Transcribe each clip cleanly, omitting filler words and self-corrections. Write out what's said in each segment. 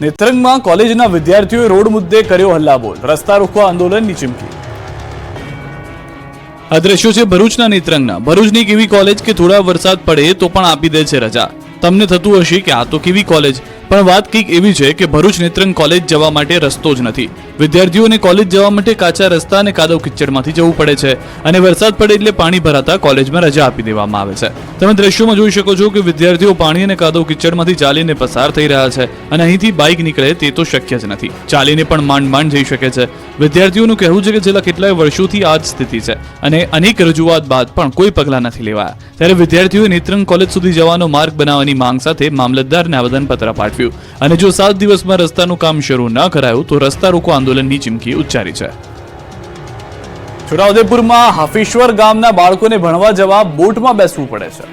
નેત્રંગમાં કોલેજના વિદ્યાર્થીઓએ રોડ મુદ્દે કર્યો હલ્લાબોલ, રસ્તા રોકવા આંદોલનની ચીમકી। આ દ્રશ્યો છે ભરૂચના નેત્રંગના। ભરૂચની એક એવી કોલેજ કે થોડા વરસાદ પડે તો પણ આપી દે છે રજા। તમને થતું હશે કે આ તો કેવી કોલેજ, પણ વાત કંઈક એવી છે કે ભરૂચ નેત્રંગ કોલેજ જવા માટે રસ્તો જ નથી। વિદ્યાર્થીઓને કોલેજ જવા માટે કાચા રસ્તા અને કાદવ કિચડમાંથી જવું પડે છે અને વરસાદ પડે એટલે પાણી ભરાતા કોલેજમાં રજા આપી દેવામાં આવે છે। તમે દ્રશ્યોમાં જોઈ શકો છો કે વિદ્યાર્થીઓ પાણી અને કાદવ કિચડમાંથી ચાલીને પસાર થઈ રહ્યા છે અને અહીંથી બાઇક નીકળે તે તો શક્ય જ નથી, ચાલીને પણ માંડ જઈ શકે છે। વિદ્યાર્થીઓનું કહેવું છે કે છેલ્લા કેટલાય વર્ષોથી આ જ સ્થિતિ છે અને અનેક રજૂઆત બાદ પણ કોઈ પગલાં નથી લેવાયા। ત્યારે વિદ્યાર્થીઓએ નેત્રંગ કોલેજ સુધી જવાનો માર્ગ બનાવવાની માંગ સાથે મામલતદારને આવેદનપત્ર પાઠવ્યું અને જો 7 દિવસમાં રસ્તાનું કામ શરૂ ન કરાયું તો રસ્તા રોકો આંદોલનની ચીમકી ઉચ્ચારી છે। છોટાઉદેપુરમાં હાફીશ્વર ગામના બાળકોને ભણવા જવા બોટમાં બેસવું પડે છે।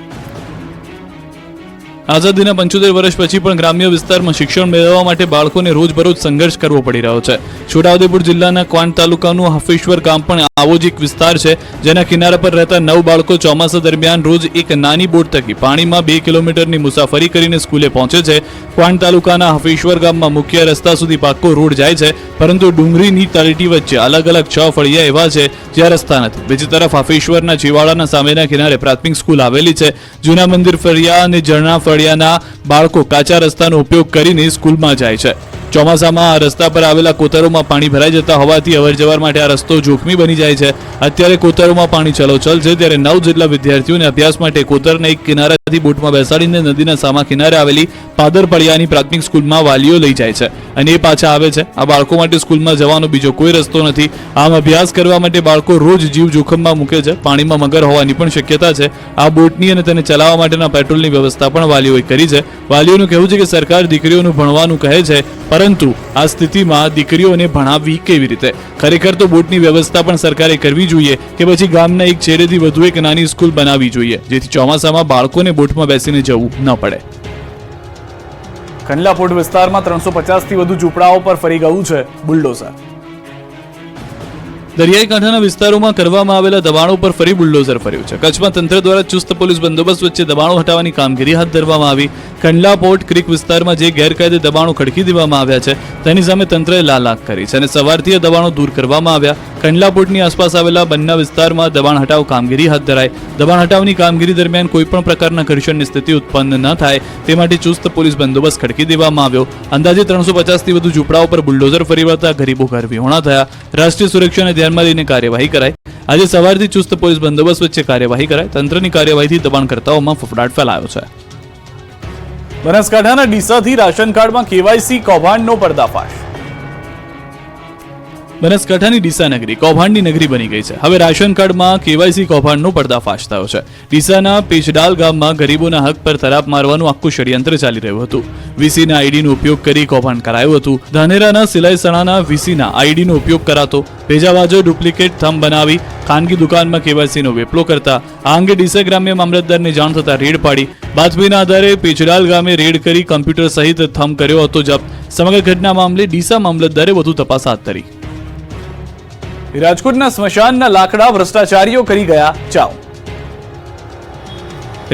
આઝાદીના 75 વર્ષ પછી પણ ગ્રામ્ય વિસ્તારમાં શિક્ષણ મેળવવા માટે બાળકોને રોજબરોજ સંઘર્ષ કરવો પડી રહ્યો છે। છોટાઉદેપુર જિલ્લાના ક્વાંટ તાલુકાનું હાફીશ્વર ગામ પણ આવો જ એક વિસ્તાર છે, જેના કિનારા પર રહેતા 9 બાળકો ચોમાસા દરમિયાન રોજ એક નાની બોટ થકી પાણીમાં 2 કિલોમીટરની મુસાફરી કરીને સ્કૂલે પહોંચે છે। ક્વાંટ તાલુકાના હાફીશ્વર ગામમાં મુખ્ય રસ્તા સુધી પાક્કો રોડ જાય છે, પરંતુ ડુંગરીની તળેટી વચ્ચે અલગ 6 ફળિયા એવા છે જ્યાં રસ્તા નથી। બીજી તરફ હાફીશ્વરના ચીવાડાના સામેના કિનારે પ્રાથમિક સ્કૂલ આવેલી છે। જૂના મંદિર ફળિયા અને ઝરણા ફળિયાના બાળકો કાચા રસ્તાનો ઉપયોગ કરીને સ્કૂલમાં જાય છે। ચોમાસામાં આ રસ્તા પર આવેલા કોતરોમાં પાણી ભરાઈ જતા હોવાથી અવરજવર માટે આ રસ્તો જોખમી બની જાય છે। અત્યારે કોતરોમાં પાણી ચલોચલ છે, ત્યારે 9 જેટલા વિદ્યાર્થીઓને અભ્યાસ માટે કોતરના એક કિનારાથી બોટમાં બેસાડીને નદીના સામા કિનારે આવેલી પાદર પડિયાની પ્રાથમિક સ્કૂલમાં વાલીઓ લઈ જાય છે અને એ પાછા આવે છે। આ બાળકો માટે સ્કૂલમાં જવાનો બીજો કોઈ રસ્તો નથી। આમ અભ્યાસ કરવા માટે બાળકો રોજ જીવ જોખમમાં મૂકે છે। પાણીમાં મગર હોવાની પણ શક્યતા છે। આ બોટની અને તેને ચલાવવા માટેના પેટ્રોલની વ્યવસ્થા પણ વાલીઓએ કરી છે। વાલીઓનું કહેવું છે કે સરકાર દીકરીઓનું ભણવાનું કહે છે, પરંતુ આ સ્થિતિમાં દીકરીઓને ભણાવવી કેવી રીતે? ખરેખર તો બોટની વ્યવસ્થા પણ સરકારે કરવી જોઈએ કે પછી ગામના એક છેડેથી વધુ એક નાની સ્કૂલ બનાવવી જોઈએ, જેથી ચોમાસામાં બાળકોને બોટમાં બેસીને જવું ન પડે। કંડલા પોર્ટ વિસ્તારમાં 350થી વધુ ઝૂંપડાઓ પર ફરી ગયું છે બુલડોઝર। દરિયાઈ કાંઠાના વિસ્તારોમાં કરવામાં આવેલા દબાણો પર ફરી બુલડોઝર ફર્યું છે। કચ્છમાં તંત્ર દ્વારા ચુસ્ત પોલીસ બંદોબસ્ત વચ્ચે દબાણો હટાવવાની કામગીરી હાથ ધરવામાં આવી। કંડલા પોર્ટ ક્રીક વિસ્તારમાં જે ગેરકાયદે દબાણો ખડકી દેવામાં આવ્યા છે તેની સામે તંત્રએ લાલાક કરી છે અને સવારથી આ દબાણો દૂર કરવામાં આવ્યા। કંડલા પોર્ટની આસપાસ આવેલા બંને વિસ્તારમાં દબાણ હટાવ કામગીરી હાથ ધરાઈ। દબાણ હટાવની કામગીરી દરમિયાન કોઈપણ પ્રકારના ઘર્ષણની સ્થિતિ ઉત્પન્ન ન થાય તે માટે ચુસ્ત પોલીસ બંદોબસ્ત ખડકી દેવામાં આવ્યો। અંદાજે 350થી વધુ ઝૂંપડાઓ પર બુલડોઝર ફરી વળતા ગરીબો ઘર વિહોણા થયા। રાષ્ટ્રીય સુરક્ષાને ધ્યાનમાં લઈને કાર્યવાહી કરાઈ। આજે સવારથી ચુસ્ત પોલીસ બંદોબસ્ત વચ્ચે કાર્યવાહી કરાઈ। તંત્રની કાર્યવાહીથી દબાણકર્તાઓમાં ફફડાટ ફેલાયો છે। બનાસકાંઠાના ડીસાથી રાશન કાર્ડમાં કેવાયસી કૌભાંડનો પર્દાફાશ। બનાસકાંઠાની ડીસા નગરી કૌભાંડની નગરી બની ગઈ છે। હવે રાશન કાર્ડમાં કેવાયસી કૌભાંડનો પર્દાફાશ થયો છે। ડીસાના પેચડાલ ગામમાં ગરીબોના હક પર તરાપ મારવાનું આખું ષડયંત્ર ચાલી રહ્યું હતું। વીસીના આઈડીનો ઉપયોગ કરી કૌભાંડ કરાયું હતું। ધાનેરાના સિલાઈસણાના વીસીના આઈડીનો ઉપયોગ કરાતો, ભેજાબાજો ડુપ્લિકેટ થંબ બનાવી ખાનગી દુકાનમાં કેવાયસીનો વેપલો કરતા। આ અંગે ડીસા ગ્રામ્ય મામલતદારને જાણ થતા રેડ પાડી। બાતમીના આધારે પેચડાલ ગામે રેડ કરી કમ્પ્યુટર સહિત થંબ કર્યો હતો જપ્ત। સમગ્ર ઘટના મામલે ડીસા મામલતદારે વધુ તપાસ હાથ ધરી। રાજકોટના સ્મશાનના લાકડા ભ્રષ્ટાચારીઓ કરી ગયા ચાઉ।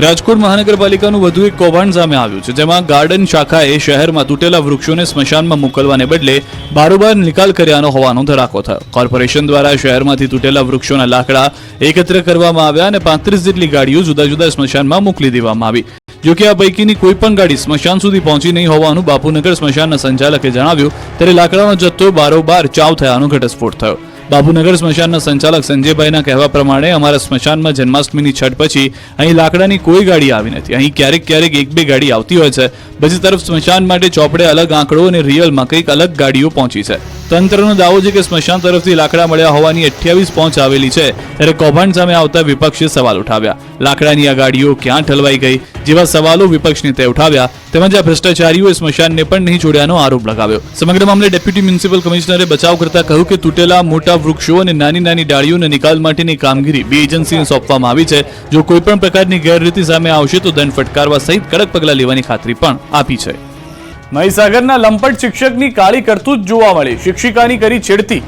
રાજકોટ મહાનગરપાલિકાનું વધુ એક કૌભાંડ સામે આવ્યું છે, જેમાં ગાર્ડન શાખાએ શહેરમાં તૂટેલા વૃક્ષોને સ્મશાનમાં મોકલવાને બદલે બારોબાર નિકાલ કર્યાનો હોવાનો ધડાકો થયો। કોર્પોરેશન દ્વારા શહેરમાંથી તૂટેલા વૃક્ષોના લાકડા એકત્ર કરવામાં આવ્યા અને 35 જેટલી ગાડીઓ જુદા જુદા સ્મશાનમાં મોકલી દેવામાં આવી। જોકે આ પૈકીની કોઈ પણ ગાડી સ્મશાન સુધી પહોંચી નહીં હોવાનું બાપુનગર સ્મશાનના સંચાલકે જણાવ્યું। ત્યારે લાકડાનો જથ્થો બારોબાર ચાવ થયાનો ઘટસ્ફોટ થયો। બાપુનગર સ્મશાનના સંચાલક સંજયભાઈના કહેવા પ્રમાણે અમારા સ્મશાનમાં જન્માષ્ટમીની છઠ પછી અહીં લાકડાની કોઈ ગાડી આવી નથી। અહીં ક્યારેક 1-2 ગાડી આવતી હોય છે। બીજી તરફ સ્મશાન માટે ચોપડે અલગ આંકડો અને રિયલમાં કંઈક અલગ ગાડીઓ પહોંચી છે। તંત્રનો દાવો છે કે સ્મશાન તરફથી લાકડા મળ્યા હોવાની 28 પહોંચ આવેલી છે। ત્યારે કૌભાંડ સામે આવતા વિપક્ષે સવાલ ઉઠાવ્યા। લાકડાની આ ગાડીઓ ક્યાં ઠલવાઈ ગઈ જેવા સવાલો વિપક્ષ નેતાએ ઉઠાવ્યા। તેમજ આ ભ્રષ્ટાચારીઓએ સ્મશાનને પણ નહીં છોડ્યાનો આરોપ લગાવ્યો। સમગ્ર મામલે ડેપ્યુટી મ્યુનિસિપલ કમિશનરે બચાવ કરતા કહ્યું કે તૂટેલા મોટા વૃક્ષો અને નાની દાળીઓના નિકાલ માટેની કામગીરી 2 એજન્સીને સોંપવામાં આવી છે। જો કોઈ પણ પ્રકારની ગેરરીતિ સામે આવશે તો દંડ ફટકારવા સહિત કડક પગલાં લેવાની ખાતરી પણ આપી છે। મહીસાગરના લંપટ શિક્ષકની કાળી કરતૂત જોવા મળી। શિક્ષિકાની કરી છેડતી।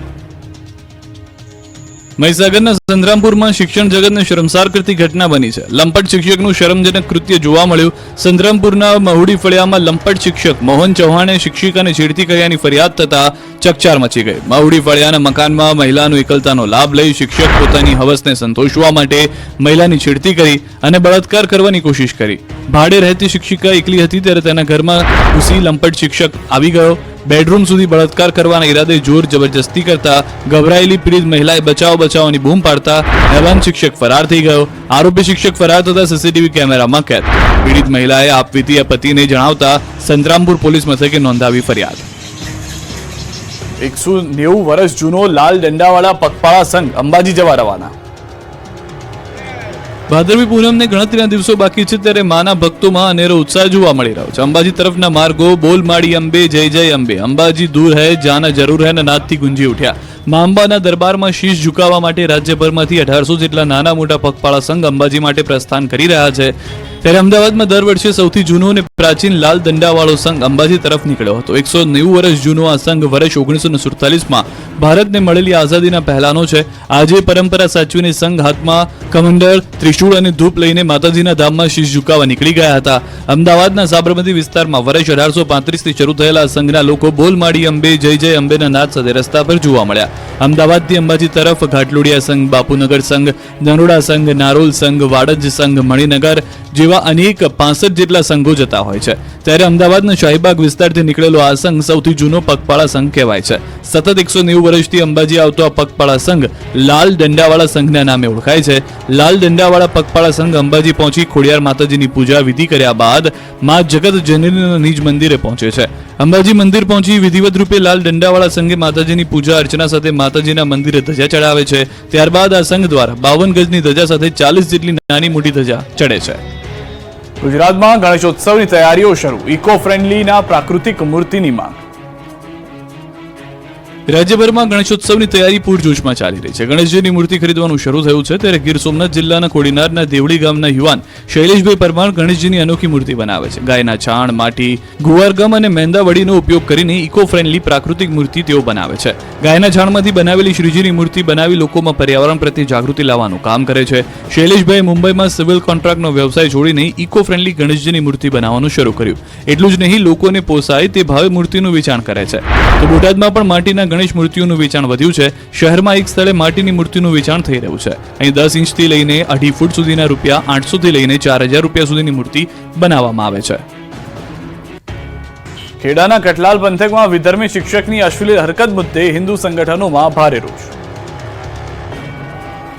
મહીસાગરના સંતરામપુરમાં શિક્ષણ જગતને શરમસાર કરતી ઘટના બની છે. લંપટ શિક્ષકનું શરમજનક કૃત્ય જોવા મળ્યું. સંતરામપુરના મહુડી ફળિયામાં લંપટ શિક્ષક મોહન ચૌહાણે શિક્ષિકાને છેડતી કર્યાની ફરિયાદ થતા ચકચાર મચી ગઈ. મહુડી ફળિયાના મકાનમાં મહિલાનો એકલતાનો લાભ લઈ શિક્ષક પોતાની હવસને સંતોષવા માટે મહિલાની છેડતી કરી અને બળાત્કાર કરવાની કોશિશ કરી. ભાડે રહેતી શિક્ષિકા એકલી હતી ત્યારે તેના ઘરમાં ઘૂસી લંપટ શિક્ષક આવી ગયો. બેડરૂમ સુધી બળાત્કાર કરવાના ઈરાદે જોર જબરજસ્તી કરતા ગભરાયેલી પીડિત મહિલાએ બચાવો બચાવોની બૂમ પાડતા હેવાન શિક્ષક ફરાર થઈ ગયો. આરોપી શિક્ષક ફરાર થતા સીસીટીવી કેમેરામાં કેદ. પીડિત મહિલાએ આપવીતી પતિને જણાવતા સંતરામપુર પોલીસ મથકે નોંધાવી ફરિયાદ. 190 વર્ષ જૂનો લાલ ડંડાવાળા પગપાળા સંઘ અંબાજી જવા રવાના. ભાદરવી પૂનમને ગણતરીના દિવસો બાકી છે ત્યારે માના ભક્તોમાં અનેરો ઉત્સાહ જોવા મળી રહ્યો છે. અંબાજી તરફના માર્ગો બોલ માડી અંબે જય જય અંબે, અંબાજી દૂર હૈ જાના જરૂર હૈ ના નાદથી ગુંજી ઉઠ્યા. મા અંબાના દરબારમાં શીશ ઝુકાવવા માટે રાજ્યભરમાંથી 1800 જેટલા નાના મોટા પગપાળા સંઘ અંબાજી માટે પ્રસ્થાન કરી રહ્યા છે. ત્યારે અમદાવાદમાં દર વર્ષે સૌથી જૂનો અને પ્રાચીન લાલ દંડાવાળો સંઘ અંબાજી તરફ નીકળ્યો હતો. 190 વર્ષ જૂનો આ સંઘ વર્ષ 1947માં ભારતને મળેલી આઝાદીના પહેલાનો છે. આજે પરંપરા સાચવીને સંઘ હાથમાં કમંડળ, ત્રિશૂળ અને ધૂપ લઈને માતાજીના ધામમાં શીશ ઝુકાવવા નીકળી ગયા હતા. અમદાવાદના સાબરમતી વિસ્તારમાં વર્ષ 1835થી શરૂ થયેલા સંઘના લોકો બોલ માડી અંબે જય જય અંબેના નાદ સાથે રસ્તા પર જોવા મળ્યા. અમદાવાદથી અંબાજી તરફ ઘાટલોડિયા સંઘ, બાપુનગર સંઘ, નરોડા સંઘ, નારોલ સંઘ, વાડજ સંઘ, મણિનગર જેવા અનેક 65 જેટલા સંઘો જતા હોય છે. ત્યારે અમદાવાદના શાહીબાગ વિસ્તારથી નીકળેલો આ સંઘ સૌથી જૂનો પગપાળા સંઘ કહેવાય છે. સતત 190 વર્ષથી અંબાજી આવતો આ પગપાળા સંઘ લાલ ડંડાવાળા સંઘના નામે ઓળખાય છે. લાલ ડંડાવાળા પગપાળા સંઘ અંબાજી પહોંચી ખોડિયાર માતાજીની પૂજા વિધિ કર્યા બાદ મા જગત જનનીના નિજ મંદિરે પહોંચે છે. અંબાજી મંદિર પહોંચી વિધિવત રૂપે લાલ ડંડાવાળા સંઘે માતાજીની પૂજા અર્ચના સાથે માતાજીના મંદિરે ધજા ચડાવે છે. ત્યારબાદ આ સંઘ દ્વારા 52 ગજની ધજા સાથે 40 જેટલી નાની મોટી ધજા ચડે છે. ગુજરાતમાં ગણેશોત્સવની તૈયારીઓ શરૂ, ઇકો ફ્રેન્ડલીના પ્રાકૃતિક મૂર્તિની માંગ. રાજ્યભરમાં ગણેશોત્સવની તૈયારી પૂરજોશમાં ચાલી રહી છે. ગણેશજીની મૂર્તિ ખરીદવાનું શરૂ થયું છે ત્યારે ગીર સોમનાથ જિલ્લાના કોડીનારના દેવળી ગામના યુવાન શૈલેષભાઈ પરમાર ગણેશજીની અનોખી મૂર્તિ બનાવે છે. ગાયના છાણ, માટી, ગુવારગમ અને મેંદાવડીનો ઉપયોગ કરીને ઇકો ફ્રેન્ડલી પ્રાકૃતિક મૂર્તિ તેઓ બનાવે છે. ગાયના છાણમાંથી બનાવેલી શ્રીજીની મૂર્તિ બનાવી લોકોમાં પર્યાવરણ પ્રત્યે જાગૃતિ લાવવાનું કામ કરે છે. શૈલેષભાઈ મુંબઈમાં સિવિલ કોન્ટ્રાક્ટનો વ્યવસાય છોડીને ઇકો ફ્રેન્ડલી ગણેશજીની મૂર્તિ બનાવવાનું શરૂ કર્યું. એટલું જ નહીં, લોકોને પોસાય તે ભાવે મૂર્તિનું વેચાણ કરે છે. તો બોટાદમાં પણ માટીના ગણેશ મૂર્તિઓનું વેચાણ વધ્યું છે. શહેરમાં એક સ્થળે માટીની મૂર્તિનું વેચાણ થઈ રહ્યું છે. અહીં 10 ઇંચથી લઈને 2.5 ફૂટ સુધીના રૂપિયા 800 થી લઈને 4000 રૂપિયા સુધીની મૂર્તિ બનાવવામાં આવે છે. ખેડાના કટલાલ પંથકમાં વિધર્મી શિક્ષકની અશ્લીલ હરકત મુદ્દે હિન્દુ સંગઠનોમાં ભારે રોષ.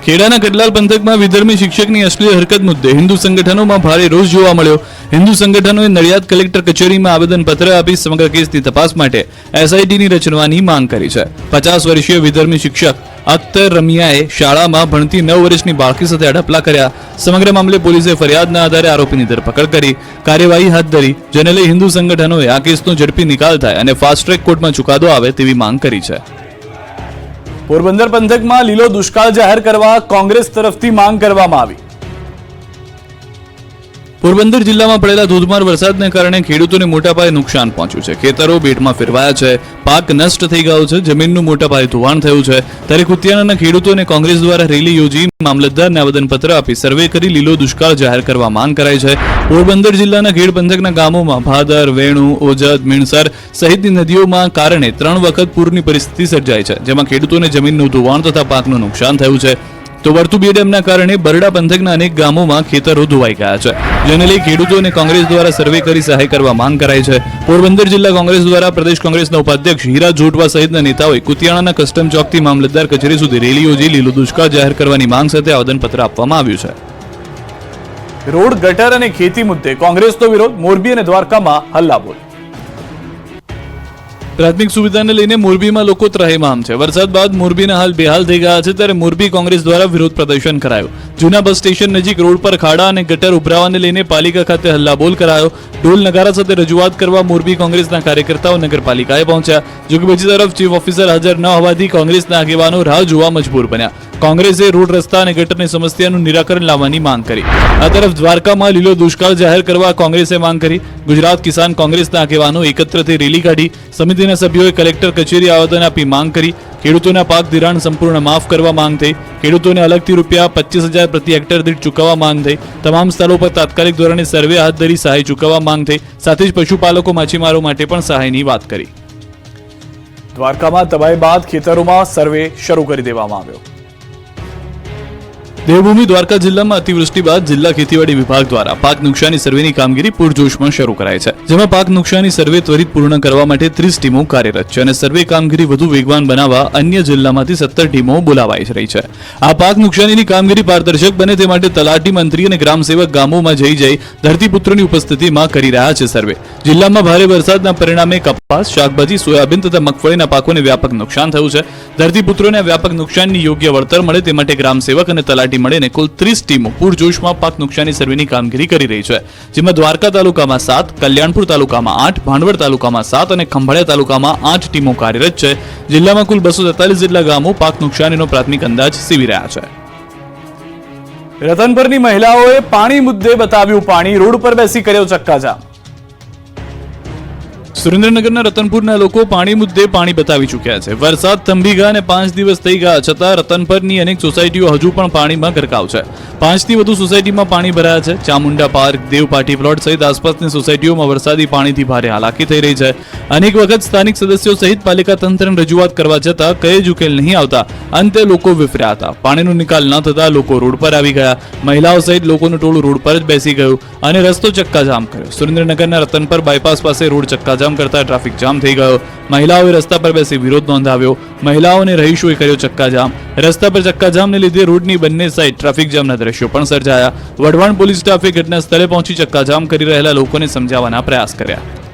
ખેડાના કટલાલ પંથકમાં વિધર્મી શિક્ષકની અશ્લીલ હરકત મુદ્દે હિન્દુ સંગઠનોમાં ભારે રોષ જોવા મળ્યો. હિન્દુ સંગઠનોએ નડિયાદ કલેક્ટર કચેરીમાં આવેદનપત્ર આપી સમગ્ર કેસની તપાસ માટે એસઆઈટીની રચવાની માંગ કરી છે. 50 વર્ષીય વિધર્મી શિક્ષક અખ્તર રમિયાએ શાળામાં ભણતી 9 વર્ષની બાળકી સાથે અડપલા કર્યા. સમગ્ર મામલે પોલીસે ફરિયાદના આધારે આરોપીની ધરપકડ કરી કાર્યવાહી હાથ ધરી. જેને લઈ હિન્દુ સંગઠનોએ આ કેસનો ઝડપી નિકાલ થાય અને ફાસ્ટ ટ્રેક કોર્ટમાં ચુકાદો આવે તેવી માંગ કરી છે. પોરબંદર પંથકમાં લીલો દુષ્કાળ જાહેર કરવા કોંગ્રેસ તરફથી માંગ કરવામાં આવી. પોરબંદર જિલ્લામાં પડેલા ધોધમાર વરસાદને કારણે ખેડૂતોને મોટા પાયે નુકસાન પહોંચ્યું છે. ખેતરો બેટમાં ફેરવાયા છે, પાક નષ્ટ થઈ ગયો છે, જમીનનું મોટા પાયે ધોવાણ થયું છે. ત્યારે કુતિયાણાના ખેડૂતોને કોંગ્રેસ દ્વારા રેલી યોજી મામલતદારને આવેદનપત્ર આપી સર્વે કરી લીલો દુષ્કાળ જાહેર કરવા માંગ કરાઈ છે. પોરબંદર જિલ્લાના ખેડ પંથકના ગામોમાં ભાદર, વેણુ, ઓજદ, મીણસર સહિતની નદીઓમાં કારણે 3 વખત પૂરની પરિસ્થિતિ સર્જાઈ છે, જેમાં ખેડૂતોને જમીનનું ધોવાણ તથા પાકનું નુકસાન થયું છે. તો વર્તુ બે ડેમના કારણે બરડા પંથકના અનેક ગામોમાં ખેતરો ધોવાઈ ગયા છે. જેને લઈ ખેડૂતોને કોંગ્રેસ દ્વારા સર્વે કરી સહાય કરવા માંગ કરાઈ છે. પોરબંદર જિલ્લા કોંગ્રેસ દ્વારા પ્રદેશ કોંગ્રેસના ઉપાધ્યક્ષ હીરા જોટવા સહિતના નેતાઓએ કુતિયાણાના કસ્ટમ ચોકથી મામલતદાર કચેરી સુધી રેલી યોજી લીલો દુષ્કાળ જાહેર કરવાની માંગ સાથે આવેદનપત્ર આપવામાં આવ્યું છે. રોડ, ગટર અને ખેતી મુદ્દે કોંગ્રેસનો વિરોધ, મોરબી અને દ્વારકામાં હલ્લાબોલ. પ્રાથમિક સુવિધાને લઈને મોરબીમાં લોકો ત્રાહિમામ છે. વરસાદ બાદ મોરબીના હાલ બેહાલ થઈ ગયા છે ત્યારે મોરબી કોંગ્રેસ દ્વારા વિરોધ પ્રદર્શન કરાયું. જૂના બસ સ્ટેશન નજીક રોડ પર ખાડા અને ગટર ઉભરાવાને લઈને પાલિકા ખાતે હલ્લાબોલ કરાયો. ઢોલ નગારા સાથે રજૂઆત કરવા મોરબી કોંગ્રેસના કાર્યકર્તાઓ નગરપાલિકાએ પહોંચ્યા. જોકે બીજી તરફ ચીફ ઓફિસર હાજર ન હોવાથી કોંગ્રેસના આગેવાનો રાહ જોવા મજબૂર બન્યા. કોંગ્રેસે રોડ, રસ્તા અને ગટરની સમસ્યાનું નિરાકરણ લાવવાની માંગ કરી. આ તરફ દ્વારકામાં લીલો દુષ્કાળ જાહેર કરવા કોંગ્રેસે માંગ કરી. ગુજરાત કિસાન કોંગ્રેસના આગેવાનો એકત્ર થઈ રેલી કાઢી. સમિતિ સમિતિના સભ્યોએ કલેક્ટર કચેરી આવેદન આપી માંગ કરી. ખેડૂતોના પાક ધિરાણ સંપૂર્ણ માફ કરવા માંગ થઈ. ખેડૂતોને અલગથી રૂપિયા 25,000 પ્રતિ હેક્ટર દીઠ ચૂકવવા માંગ થઈ. તમામ સ્થળો પર તાત્કાલિક ધોરણે સર્વે હાથ ધરી સહાય ચૂકવવા માંગ થઈ. સાથે જ પશુપાલકો માછીમારો માટે પણ સહાયની વાત કરી. દ્વારકામાં તબાહી બાદ ખેતરોમાં સર્વે શરૂ કરી દેવામાં આવ્યો. દેવભૂમિ દ્વારકા જિલ્લામાં અતિવૃષ્ટિ બાદ જિલ્લા ખેતીવાડી વિભાગ દ્વારા પાક નુકસાની સર્વેની કામગીરી પૂરજોશમાં શરૂ કરાઈ છે, જેમાં પાક નુકસાની સર્વે ત્વરિત પૂર્ણ કરવા માટે 30 ટીમો કાર્યરત છે અને સર્વે કામગીરી વધુ વેગવાન બનાવવા અન્ય જિલ્લામાંથી 17 ટીમો બોલાવાઈ રહી છે. આ પાક નુકસાનીની કામગીરી પારદર્શક બને તે માટે તલાટી, મંત્રી અને ગ્રામસેવક ગામોમાં જઈ ધરતીપુત્રોની ઉપસ્થિતિમાં કરી રહ્યા છે સર્વે. જિલ્લામાં ભારે વરસાદના પરિણામે કપાસ, શાકભાજી, સોયાબીન તથા મગફળીના પાકોને વ્યાપક નુકસાન થયું છે. ધરતીપુત્રોને વ્યાપક નુકસાનની યોગ્ય વળતર મળે તે માટે ગ્રામસેવક અને તલાટી મળીને કુલ 30 ટીમો પૂરજોશમાં પાક નુકસાની સર્વેની કામગીરી કરી રહી છે, જેમાં દ્વારકા તાલુકામાં 7, કલ્યાણપુર તાલુકામાં 8, ભાંડવડ તાલુકામાં 7 અને ખંભાળિયા તાલુકામાં 8 ટીમો કાર્યરત છે. જિલ્લામાં કુલ 243 જેટલા ગામો પાક નુકસાનીનો પ્રાથમિક અંદાજ સીવી રહ્યા છે. રતનપરની મહિલાઓએ પાણી મુદ્દે બતાવ્યું પાણી, રોડ પર બેસી કર્યો ચક્કાજામ. સુરેન્દ્રનગરના રતનપુરના લોકો પાણી મુદ્દે પાણી બતાવી ચૂક્યા છે. વરસાદ થંભી ગયા અને 5 દિવસ થઈ ગયા છતાં રતનપરની અનેક સોસાયટીઓ હજુ પણ પાણીમાં ગરકાવ છે. 5 થી વધુ સોસાયટીમાં પાણી ભરાયા છે. ચામુંડા પાર્ક, દેવપાટી પ્લોટ સહિત આસપાસની સોસાયટીઓમાં વરસાદી પાણીથી ભારે હાલાકી થઈ રહી છે. અનેક વખત સ્થાનિક સદસ્યો સહિત પાલિકા તંત્રને રજૂઆત કરવા છતાં કઈ જ ઉકેલ નહીં આવતા અંતે લોકો વિફર્યા હતા. પાણીનો નિકાલ ન થતા લોકો રોડ પર આવી ગયા. મહિલાઓ સહિત લોકોનું ટોળું રોડ પર જ બેસી ગયું અને રસ્તો ચક્કાજામ કર્યો. સુરેન્દ્રનગરના રતનપર બાયપાસ પાસે રોડ ચક્કાજામ કરતા ટ્રાફિક જામ થઈ ગયો. મહિલાઓએ રસ્તા પર બેસી વિરોધ નોંધાવ્યો. મહિલાઓને રહીશોએ કર્યો ચક્કાજામ. રસ્તા પર ચક્કાજામને લીધે રોડની બંને સાઈડ ટ્રાફિક જામના દ્રશ્યો પણ સર્જાયા. વઢવાણ પોલીસ સ્ટાફે ઘટના સ્થળે પહોંચી ચક્કાજામ કરી રહેલા લોકોને સમજાવવાના પ્રયાસ કર્યા.